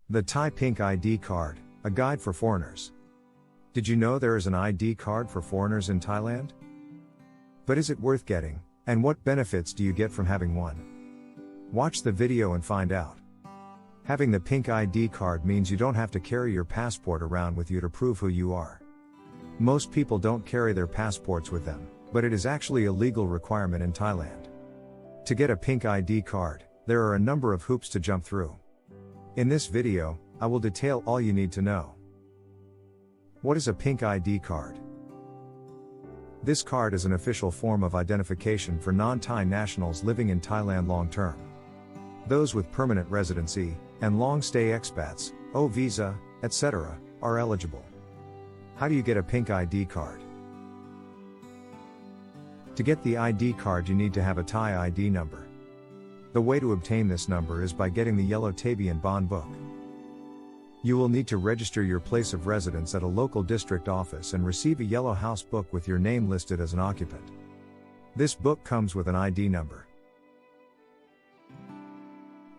The Thai Pink ID Card, a guide for foreigners. Did you know there is an ID card for foreigners in Thailand? But is it worth getting, and what benefits do you get from having one? Watch the video and find out. Having the Pink ID card means you don't have to carry your passport around with you to prove who you are. Most people don't carry their passports with them, but it is actually a legal requirement in Thailand. To get a Pink ID card, there are a number of hoops to jump through. In this video, I will detail all you need to know. What is a Pink ID card? This card is an official form of identification for non-Thai nationals living in Thailand long-term. Those with permanent residency, and long-stay expats, O visa, etc., are eligible. How do you get a Pink ID card? To get the ID card you need to have a Thai ID number. The way to obtain this number is by getting the yellow Tabian bond book. You will need to register your place of residence at a local district office and receive a yellow house book with your name listed as an occupant. This book comes with an ID number.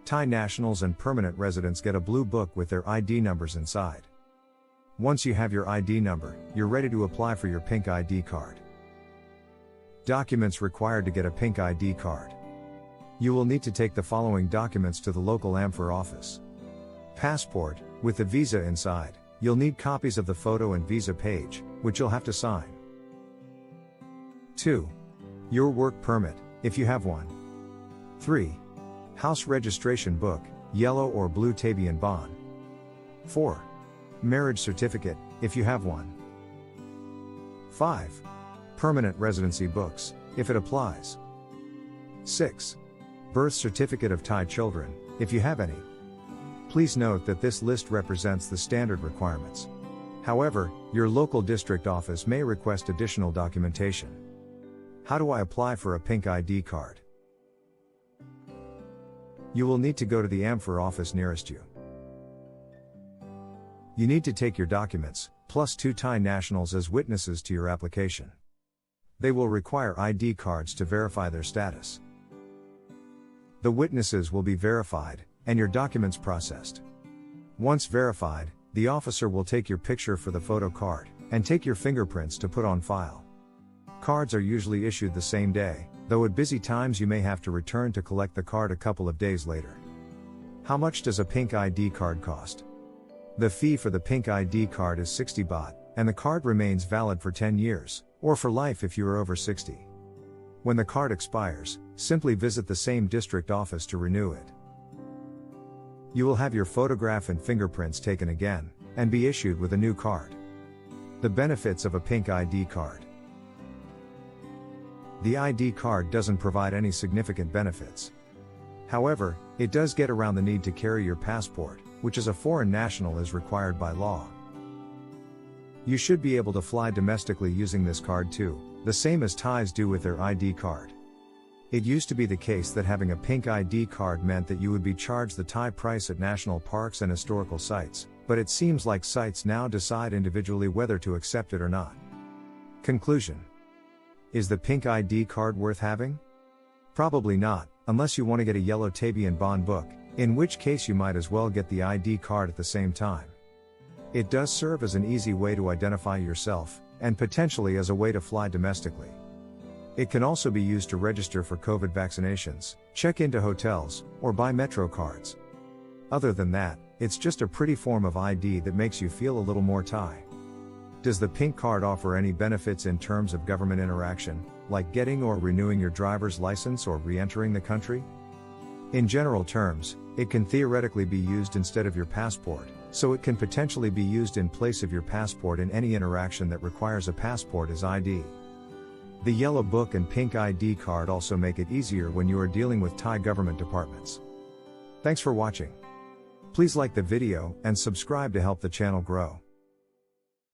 Thai nationals and permanent residents get a blue book with their ID numbers inside. Once you have your ID number, you're ready to apply for your Pink ID card. Documents required to get a Pink ID card. You will need to take the following documents to the local AMFER office. Passport, with the visa inside. You'll need copies of the photo and visa page, which you'll have to sign. 2. Your work permit, if you have one. 3. House registration book, yellow or blue Tabian bond. 4. Marriage certificate, if you have one. 5. Permanent residency books, if it applies. 6. Birth certificate of Thai children, if you have any. Please note that this list represents the standard requirements. However, your local district office may request additional documentation. How do I apply for a Pink ID card? You will need to go to the AMFER office nearest you. You need to take your documents, plus 2 Thai nationals as witnesses to your application. They will require ID cards to verify their status. The witnesses will be verified, and your documents processed. Once verified, the officer will take your picture for the photo card, and take your fingerprints to put on file. Cards are usually issued the same day, though at busy times you may have to return to collect the card a couple of days later. How much does a Pink ID card cost? The fee for the Pink ID card is 60 baht, and the card remains valid for 10 years, or for life if you are over 60. When the card expires, simply visit the same district office to renew it. You will have your photograph and fingerprints taken again, and be issued with a new card. The benefits of a Pink ID card. The ID card doesn't provide any significant benefits. However, it does get around the need to carry your passport, which as a foreign national is required by law. You should be able to fly domestically using this card too, the same as Thais do with their ID card. It used to be the case that having a Pink ID card meant that you would be charged the Thai price at national parks and historical sites, but it seems like sites now decide individually whether to accept it or not. Conclusion. Is the Pink ID card worth having? Probably not, unless you want to get a yellow Tabian bond book, in which case you might as well get the ID card at the same time. It does serve as an easy way to identify yourself, and potentially as a way to fly domestically. It can also be used to register for COVID vaccinations, check into hotels, or buy metro cards. Other than that, it's just a pretty form of ID that makes you feel a little more Thai. Does the Pink card offer any benefits in terms of government interaction, like getting or renewing your driver's license or re-entering the country? In general terms, it can theoretically be used instead of your passport, so it can potentially be used in place of your passport in any interaction that requires a passport as ID. The yellow book and Pink ID card also make it easier when you are dealing with Thai government departments. Thanks for watching. Please like the video and subscribe to help the channel grow.